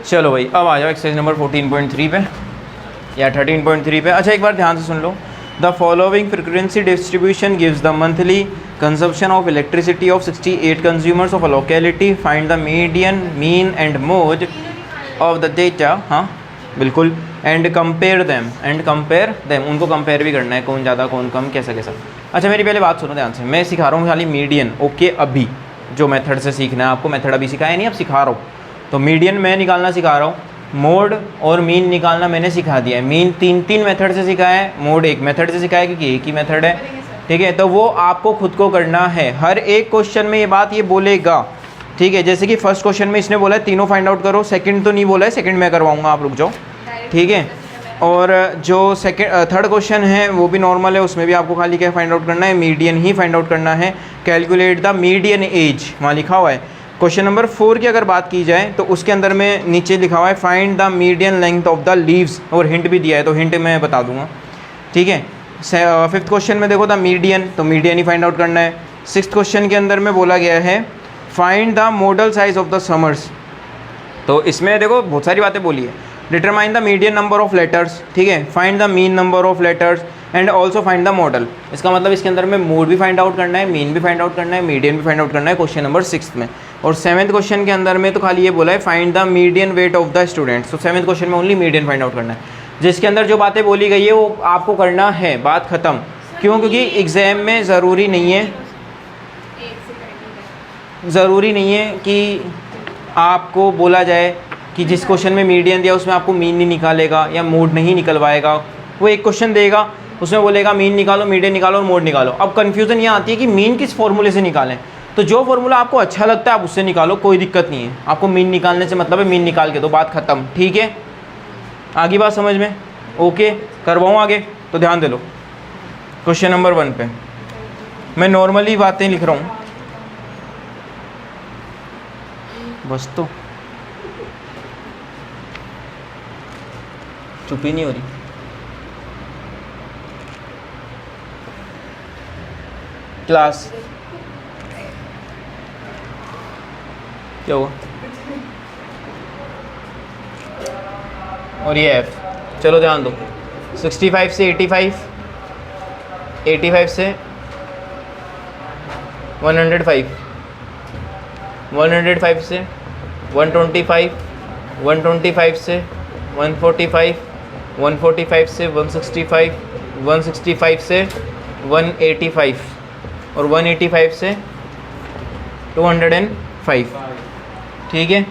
चलो भाई अब आ जाओ एक्सरसाइज नंबर 14.3 पे या 13.3 पे। अच्छा एक बार ध्यान से सुन लो। The following frequency distribution gives the monthly consumption of electricity of 68 consumers of a locality. Find the median mean and mode of the data. हाँ बिल्कुल। एंड कंपेयर देम उनको कंपेयर भी करना है, कौन ज़्यादा कौन कम कैसा कैसा। अच्छा मेरी पहले बात सुनो ध्यान से, मैं सिखा रहा हूँ खाली मीडियन। ओके अभी जो मेथड से सीखना है आपको, मेथड अभी सिखाया नहीं, अब सिखा रहा हूँ। तो मीडियन मैं निकालना सिखा रहा हूँ, मोड और मीन निकालना मैंने सिखा दिया है। मीन तीन मेथड से सिखाया है, मोड एक मेथड से सिखाया है क्योंकि एक ही मेथड है, ठीक है। तो वो आपको खुद को करना है। हर एक क्वेश्चन में ये बात ये बोलेगा, ठीक है। जैसे कि फर्स्ट क्वेश्चन में इसने बोला है तीनों फाइंड आउट करो, सेकंड तो नहीं बोला है, सेकंड मैं करवाऊंगा, आप रुक जाओ, ठीक है। और जो थर्ड क्वेश्चन है वो भी नॉर्मल है, उसमें भी आपको खाली क्या फाइंड आउट करना है, मीडियन ही फाइंड आउट करना है। कैलकुलेट द मीडियन एज वहाँ लिखा हुआ है। क्वेश्चन नंबर 4 की अगर बात की जाए तो उसके अंदर में नीचे लिखा हुआ है find the median length of the leaves, और हिंट भी दिया है तो हिंट मैं बता दूंगा, ठीक है। फिफ्थ क्वेश्चन में देखो द मीडियन, तो मीडियन ही फाइंड आउट करना है। सिक्स्थ क्वेश्चन के अंदर में बोला गया है find the model size of the summers, तो इसमें देखो बहुत सारी बातें बोली है। Determine the median number of letters, ठीक है। Find the mean number of letters and also find the model. इसका मतलब इसके अंदर में मोड भी फाइंड आउट करना है, मीन भी फाइंड आउट करना है, मीडियन भी फाइंड आउट करना है क्वेश्चन नंबर 6 में। और 7th क्वेश्चन के अंदर में तो खाली ये बोला है find the median weight of the students. तो 7th क्वेश्चन में ओनली मीडियन फाइंड आउट करना है। जिसके अंदर जो बातें बोली गई है वो आपको करना है, बात ख़त्म। क्यों? क्योंकि एग्ज़ाम में ज़रूरी नहीं है कि आपको बोला जाए कि जिस क्वेश्चन में मीडियन दिया उसमें आपको मीन नहीं निकालेगा या मोड नहीं निकलवाएगा। वो एक क्वेश्चन देगा उसमें बोलेगा मीन निकालो, मीडियन निकालो और मोड निकालो। अब कन्फ्यूज़न ये आती है कि मीन किस फॉर्मूले से निकालें। तो जो फॉर्मूला आपको अच्छा लगता है आप उससे निकालो, कोई दिक्कत नहीं है। आपको मीन निकालने से मतलब है मीन निकाल के दो, बात ख़त्म, ठीक है। आगे बात समझ में? ओके करवाऊँ आगे? तो ध्यान दे लो क्वेश्चन नंबर 1 पे मैं नॉर्मली बातें लिख रहा हूँ बस, तो चुप ही नहीं हो रही। क्लास क्या हुआ? और ये एफ, चलो ध्यान दो। 65 से 85, 85 से 105, 105 से 125, 125 से 145, 145 से 165, 165 से 185 और 185 से 205, ठीक है।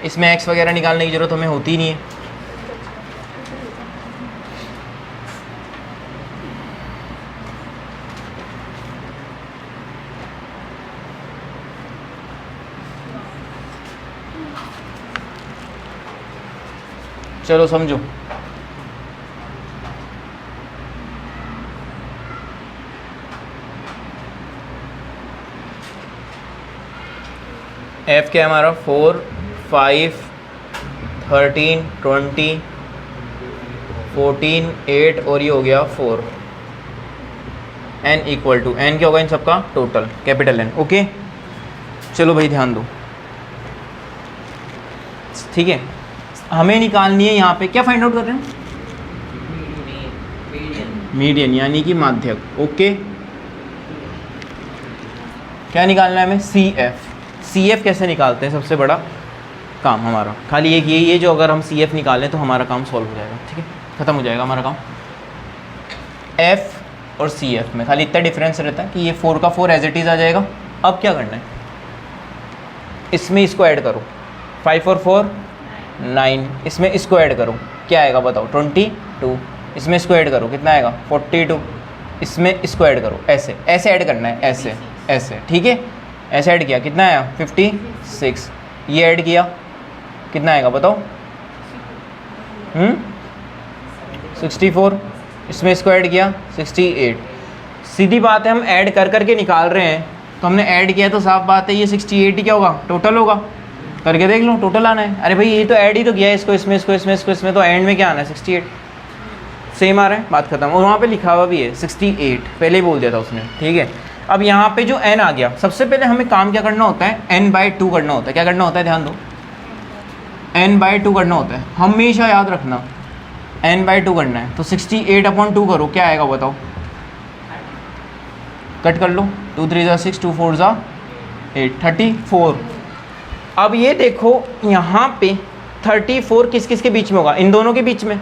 इसमें एक्स वगैरह निकालने की ज़रूरत हमें होती नहीं है। चलो समझो, एफ क्या है हमारा 4, 5, 13, 20, 14, 8 और ये हो गया 4। एन इक्वल टू, एन क्या होगा इन सबका टोटल, कैपिटल एन। ओके चलो भाई ध्यान दो, ठीक है। हमें निकालनी है यहाँ पे क्या फाइंड आउट कर रहे हैं? मीडियन यानी कि माध्यक। ओके क्या निकालना है हमें? सी एफ कैसे निकालते हैं? सबसे बड़ा काम हमारा खाली एक यही है, जो अगर हम सी एफ निकालें तो हमारा काम सॉल्व हो जाएगा, ठीक है, ख़त्म हो जाएगा हमारा काम। एफ और सी एफ में खाली इतना डिफरेंस रहता है कि ये 4 का 4 एज इट इज़ आ जाएगा। अब क्या करना है, इसमें इसको ऐड करो, 5 और 4 9, इसमें इसको ऐड करो, क्या आएगा बताओ? 22। इसमें इसको ऐड करो, कितना आएगा? 42। इसमें इसको ऐड करो, ऐसे ऐसे ऐड करना है, ऐसे ऐसे, ठीक है। ऐसे ऐड किया, कितना आया? 56। ये ऐड किया, कितना आएगा बताओ? 64। इसमें इसको ऐड किया 68। सीधी बात है, हम ऐड कर करके निकाल रहे हैं, तो हमने ऐड किया तो साफ बात है ये 68 ही क्या होगा? टोटल होगा। करके देख लो, टोटल आना है। अरे भाई ये तो ऐड ही तो किया है, इसको इसमें, इसको इसमें, इसको इसमें, तो एंड में क्या आना है? 68 सेम आ रहा है, बात खत्म। और वहाँ पे लिखा हुआ भी है 68, पहले ही बोल दिया था उसने, ठीक है। अब यहाँ पे जो n आ गया, सबसे पहले हमें काम क्या करना होता है? n/2 करना होता है। क्या करना होता है? ध्यान दो, n/2 करना होता है, हमेशा याद रखना n/2 करना है। तो 68/2 करो, क्या आएगा बताओ, कट कर लो, 2 3 ज़ा 6, 2 4 ज़ा 8, 34। अब ये देखो यहाँ पे 34 किस किस के बीच में होगा, इन दोनों के बीच में।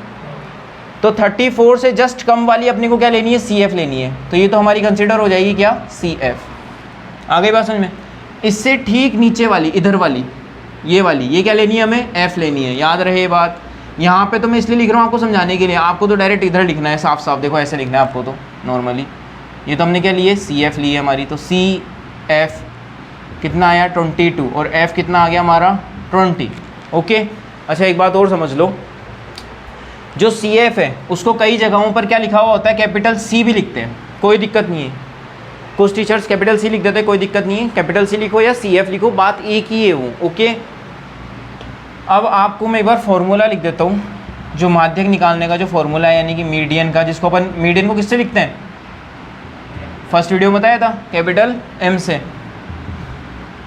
तो 34 से जस्ट कम वाली अपने को क्या लेनी है, CF लेनी है। तो ये तो हमारी कंसिडर हो जाएगी क्या, CF। आ गई बात समझ में। इससे ठीक नीचे वाली, इधर वाली, ये वाली, ये क्या लेनी है हमें, F लेनी है। याद रहे ये बात। यहाँ पे तो मैं इसलिए लिख रहा हूँ आपको समझाने के लिए, आपको तो डायरेक्ट इधर लिखना है, साफ साफ देखो ऐसे लिखना है आपको तो नॉर्मली। ये तो हमने क्या लिए, CF ली है हमारी। तो CF कितना आया 22 और F कितना आ गया हमारा 20। ओके। अच्छा एक बात और समझ लो, जो CF है उसको कई जगहों पर क्या लिखा हुआ होता है, कैपिटल C भी लिखते हैं, कोई दिक्कत नहीं है। कुछ टीचर्स कैपिटल C लिख देते हैं, कोई दिक्कत नहीं है, कैपिटल C लिखो या CF लिखो, बात एक ही है वो। ओके। अब आपको मैं एक बार फॉर्मूला लिख देता हूँ, जो माध्यक निकालने का जो फॉर्मूला है, यानी कि मीडियन का, जिसको अपन मीडियन को किससे लिखते हैं, फर्स्ट वीडियो में बताया था, कैपिटल M से।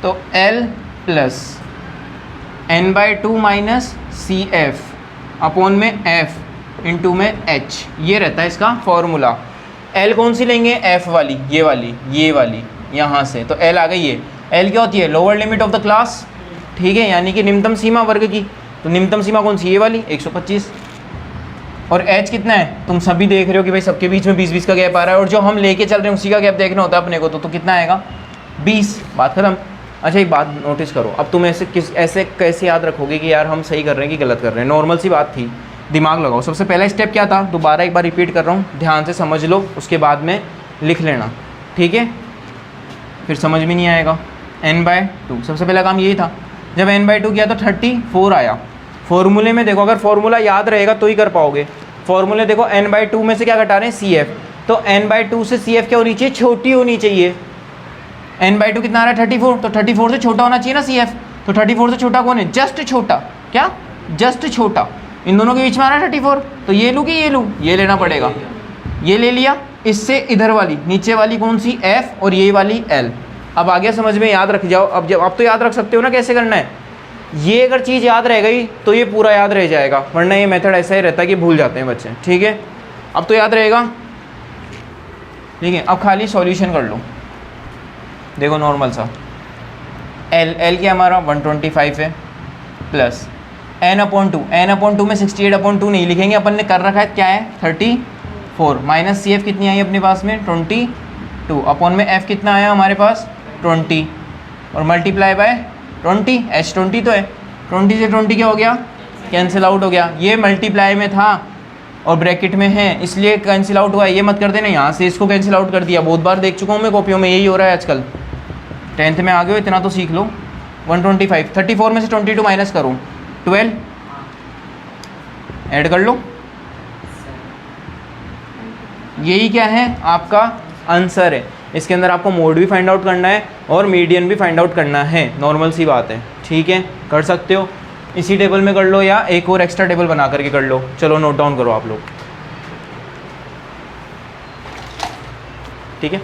तो L plus n/2 minus CF upon में F इंटू में H, ये रहता है इसका फॉर्मूला। L कौन सी लेंगे, F वाली, ये वाली यहाँ से। तो L आ गई ये। L क्या होती है, lower limit of the class, ठीक है, यानी कि निम्नतम सीमा वर्ग की। तो निम्नतम सीमा कौन सी, ये वाली 125। और H कितना है, तुम सभी देख रहे हो कि भाई सबके बीच में 20-20 का गैप आ रहा है, और जो हम लेके चल रहे हैं उसी का गैप देखना होता है अपने को। तो कितना आएगा 20, बात खत्म। अच्छा एक बात नोटिस करो, अब तुम ऐसे कैसे याद रखोगे कि यार हम सही कर रहे हैं कि गलत कर रहे हैं, नॉर्मल सी बात थी, दिमाग लगाओ। सबसे पहला स्टेप क्या था, दोबारा एक बार रिपीट कर रहा हूँ, ध्यान से समझ लो, उसके बाद में लिख लेना, ठीक है, फिर समझ में नहीं आएगा। n/2 सबसे पहला काम यही था। जब n/2 किया तो 34 आया। फॉर्मूले में देखो, अगर फॉर्मूला याद रहेगा तो ही कर पाओगे। फॉर्मूले देखो, n/2 में से क्या घटा रहे हैं, CF। तो n/2 से CF क्या होनी चाहिए, छोटी होनी चाहिए। n/2 कितना आ रहा है 34, तो 34 से छोटा होना चाहिए ना CF। तो 34 से छोटा कौन है, जस्ट छोटा, क्या, जस्ट छोटा, इन दोनों के बीच में आ रहा है 34। तो ये लूँ कि ये लूँ, ये लेना पड़ेगा, ये ले लिया। इससे इधर वाली, नीचे वाली कौन सी, F, और ये वाली L। अब आगे समझ में, याद रख जाओ। अब जब आप तो याद रख सकते हो ना कैसे करना है, ये अगर चीज़ याद रह गई तो ये पूरा याद रह जाएगा, वरना ये मेथड ऐसा ही रहता है कि भूल जाते हैं बच्चे, ठीक है। अब तो याद रहेगा, ठीक है। अब खाली सॉल्यूशन कर लो, देखो नॉर्मल सा, L क्या हमारा 125 है, प्लस n/2 में 68/2 नहीं लिखेंगे, अपन ने कर रखा है क्या है 34, माइनस CF कितनी आई अपने पास में 22, अपॉन में F कितना आया हमारे पास 20, और मल्टीप्लाई बाय 20, H 20 तो है, 20 से 20 क्या हो गया, कैंसिल आउट हो गया। ये मल्टीप्लाई में था और ब्रैकेट में है, इसलिए कैंसिल आउट हुआ है। ये मत कर देना, यहाँ से इसको कैंसिल आउट कर दिया, बहुत बार देख चुका हूँ मैं कॉपियों में, यही हो रहा है आजकल। 10th में आ गए हो, इतना तो सीख लो। 125, 34 में से 22 माइनस करो, 12 ऐड कर लो, यही क्या है आपका आंसर है। इसके अंदर आपको मोड भी फाइंड आउट करना है और मीडियन भी फाइंड आउट करना है, नॉर्मल सी बात है, ठीक है, कर सकते हो। इसी टेबल में कर लो या एक और एक्स्ट्रा टेबल बना करके कर लो। चलो नोट डाउन करो आप लोग, ठीक है।